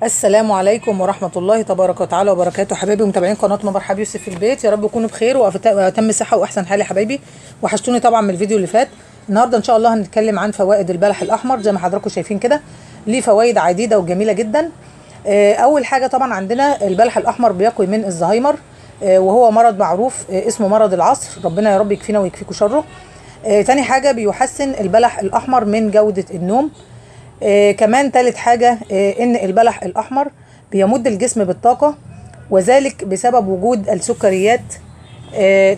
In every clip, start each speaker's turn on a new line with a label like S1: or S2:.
S1: السلام عليكم ورحمة الله تبارك وتعالى وبركاته. حبايبي متابعين قناة مرحب يوسف في البيت، يا رب تكونوا بخير وأتم صحة وأحسن حال يا حبايبي. وحشتوني طبعا من الفيديو اللي فات. النهارده إن شاء الله هنتكلم عن فوائد البلح الأحمر. زي ما حضراتكم شايفين كده ليه فوائد عديدة وجميلة جدا. أول حاجة طبعا عندنا البلح الأحمر بيقوي من الزهايمر، وهو مرض معروف اسمه مرض العصر، ربنا يا رب يكفينا ويكفيكوا شره. تاني حاجة بيحسن البلح الأحمر من جودة النوم. كمان تالت حاجة إن البلح الأحمر بيمد الجسم بالطاقة، وذلك بسبب وجود السكريات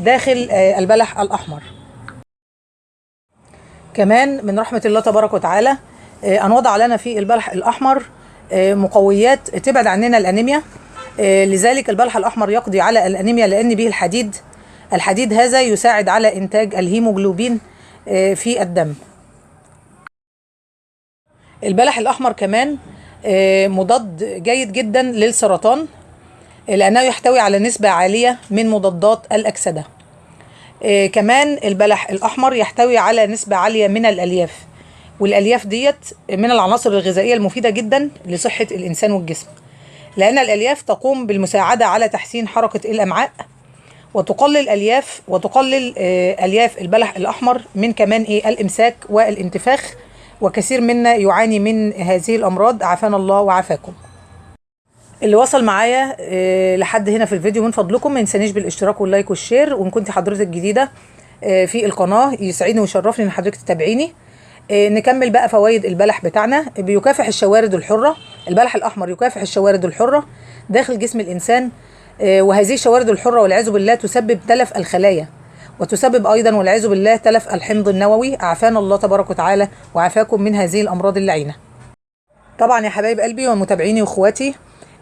S1: داخل البلح الأحمر. كمان من رحمة الله تبارك وتعالى أن وضع لنا في البلح الأحمر مقويات تبعد عننا الأنيميا. لذلك البلح الأحمر يقضي على الأنيميا لأن به الحديد. الحديد هذا يساعد على إنتاج الهيموجلوبين في الدم. البلح الأحمر كمان مضاد جيد جدا للسرطان، لأنه يحتوي على نسبة عالية من مضادات الأكسدة. كمان البلح الأحمر يحتوي على نسبة عالية من الألياف، والألياف ديت من العناصر الغذائية المفيدة جدا لصحة الإنسان والجسم، لأن الألياف تقوم بالمساعدة على تحسين حركة الأمعاء، وتقلل ألياف البلح الأحمر من كمان الإمساك والانتفاخ، وكثير منا يعاني من هذه الأمراض، عافانا الله وعافاكم. اللي وصل معايا لحد هنا في الفيديو من فضلكم ما ينسانيش بالاشتراك واللايك والشير، وإن كنت حضرتك جديدة في القناة يسعدني ويشرفني إن حضرتك تتابعيني. نكمل بقى فوائد البلح بتاعنا. بيكافح الشوارد الحرة، البلح الأحمر يكافح الشوارد الحرة داخل جسم الإنسان، وهذه الشوارد الحرة والعياذ بالله تسبب تلف الخلايا، وتسبب أيضا والعياذ بالله تلف الحمض النووي، عافانا الله تبارك وتعالى وعافاكم من هذه الأمراض اللعينة. طبعا يا حبايب قلبي ومتابعيني واخواتي،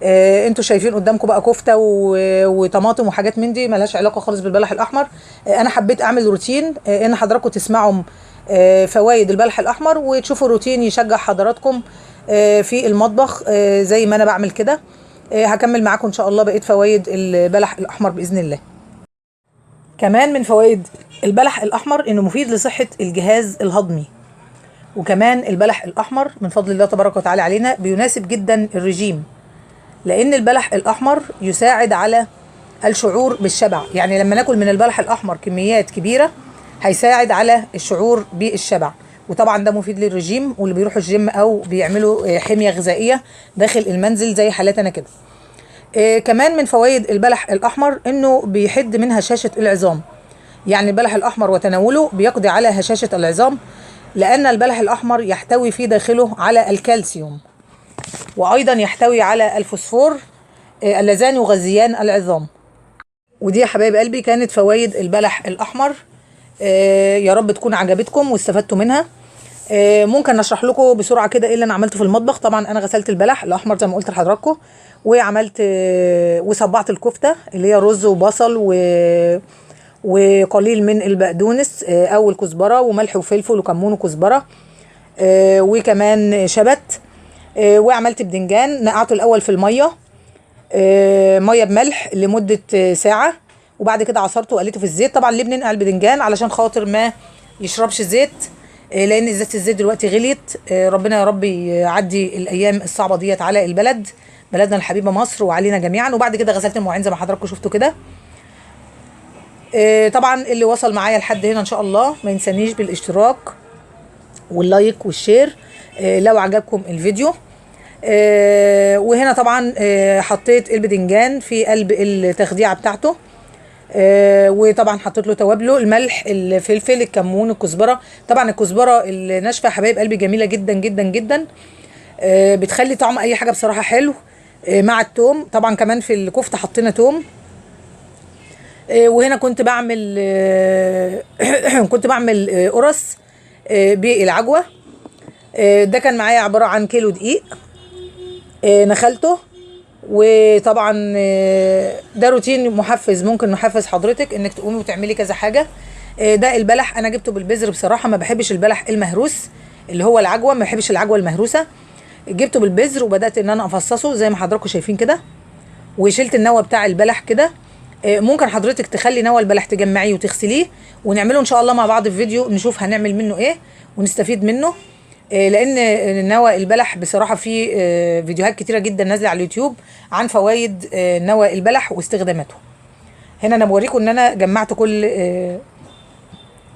S1: انتوا شايفين قدامكم بقى كفتة وطماطم وحاجات من دي ملهاش علاقة خالص بالبلح الأحمر. انا حبيت اعمل روتين ان حضراتكم تسمعوا فوائد البلح الأحمر وتشوفوا روتين يشجع حضراتكم في المطبخ زي ما انا بعمل كده. هكمل معاكم ان شاء الله بقية فوائد البلح الأحمر بإذن الله. كمان من فوائد البلح الأحمر إنه مفيد لصحة الجهاز الهضمي. وكمان البلح الأحمر من فضل الله تبارك وتعالى علينا بيناسب جدا الرجيم، لأن البلح الأحمر يساعد على الشعور بالشبع. يعني لما ناكل من البلح الأحمر كميات كبيرة هيساعد على الشعور بالشبع، وطبعا ده مفيد للرجيم واللي بيروحوا الجيم أو بيعملوا حمية غذائية داخل المنزل زي حالتنا كده. كمان من فوائد البلح الأحمر إنه بيحد من هشاشة العظام. يعني البلح الأحمر وتناوله بيقضي على هشاشة العظام، لأن البلح الأحمر يحتوي في داخله على الكالسيوم، وأيضا يحتوي على الفوسفور، اللذان يغذيان العظام. ودي يا حبايب قلبي كانت فوائد البلح الأحمر. يا رب تكون عجبتكم واستفدتوا منها. ممكن نشرح لكم بسرعه كده ايه اللي انا عملته في المطبخ. طبعا انا غسلت البلح الاحمر زي ما قلت لحضراتكم، وعملت وصبعت الكفته اللي هي رز وبصل وقليل من البقدونس او الكزبره وملح وفلفل وكمون وكزبره، وكمان شبت. وعملت بدنجان نقعته الاول في الميه، ميه بملح لمده ساعه، وبعد كده عصرته وقليته في الزيت. طبعا ليه بننقع البدنجان؟ علشان خاطر ما يشربش زيت، لان الزيت دلوقتي غليت. ربنا يا رب يعدي الايام الصعبه ديت على بلدنا الحبيبه مصر وعلينا جميعا. وبعد كده غسلت المواعين زي ما حضراتكم شفتوا كده. طبعا اللي وصل معايا لحد هنا ان شاء الله ما ينسانيش بالاشتراك واللايك والشير لو عجبكم الفيديو. وهنا طبعا حطيت البدنجان في قلب التخديعه بتاعته، وطبعا حطيت له توابله الملح الفلفل الكمون الكزبره. طبعا الكزبره الناشفه حبايب قلبي جميله جدا جدا جدا، بتخلي طعم اي حاجه بصراحه حلو، مع التوم. طبعا كمان في الكفته حطينا توم. وهنا كنت بعمل قرص بالعجوه. ده كان معايا عباره عن كيلو دقيق نخلته. وطبعا ده روتين محفز، ممكن نحفز حضرتك انك تقومي وتعملي كذا حاجه. ده البلح انا جبته بالبذر، بصراحه ما بحبش البلح المهروس اللي هو العجوه، ما بحبش العجوه المهروسه. جبته بالبذر وبدات ان انا افصصه زي ما حضراتكم شايفين كده، وشلت النوى بتاع البلح كده. ممكن حضرتك تخلي نوى البلح تجمعيه وتغسليه ونعمله ان شاء الله مع بعض في فيديو نشوف هنعمل منه ايه ونستفيد منه. لان نوى البلح بصراحه في فيديوهات كتيره جدا نازله على اليوتيوب عن فوائد نوى البلح واستخداماته. هنا انا بوريكم ان انا جمعت كل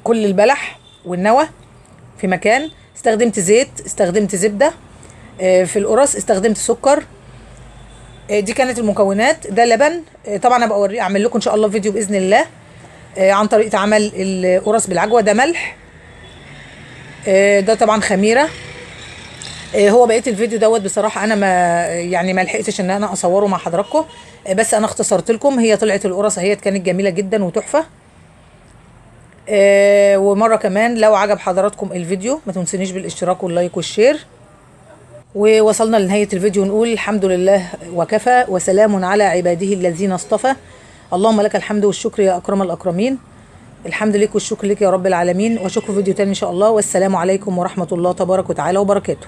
S1: البلح والنوى في مكان. استخدمت زيت، استخدمت زبده، في القرص استخدمت سكر. دي كانت المكونات. ده لبن. طبعا هبقى اعمل لكم ان شاء الله فيديو باذن الله عن طريقه عمل القرص بالعجوه. ده ملح. ده طبعا خميره. هو بقيه الفيديو دوت بصراحه انا ما لحقتش ان انا اصوره مع حضراتكم، بس انا اختصرت لكم. هي طلعت القرص اهي، كانت جميله جدا وتحفه. ومره كمان لو عجب حضراتكم الفيديو ما تنسونيش بالاشتراك واللايك والشير. ووصلنا لنهايه الفيديو، نقول الحمد لله وكفى وسلام على عباده الذين اصطفى. اللهم لك الحمد والشكر يا اكرم الاكرمين. الحمد لك والشكر لك يا رب العالمين، واشوفكم في فيديو تاني ان شاء الله. والسلام عليكم ورحمه الله تبارك وتعالى وبركاته.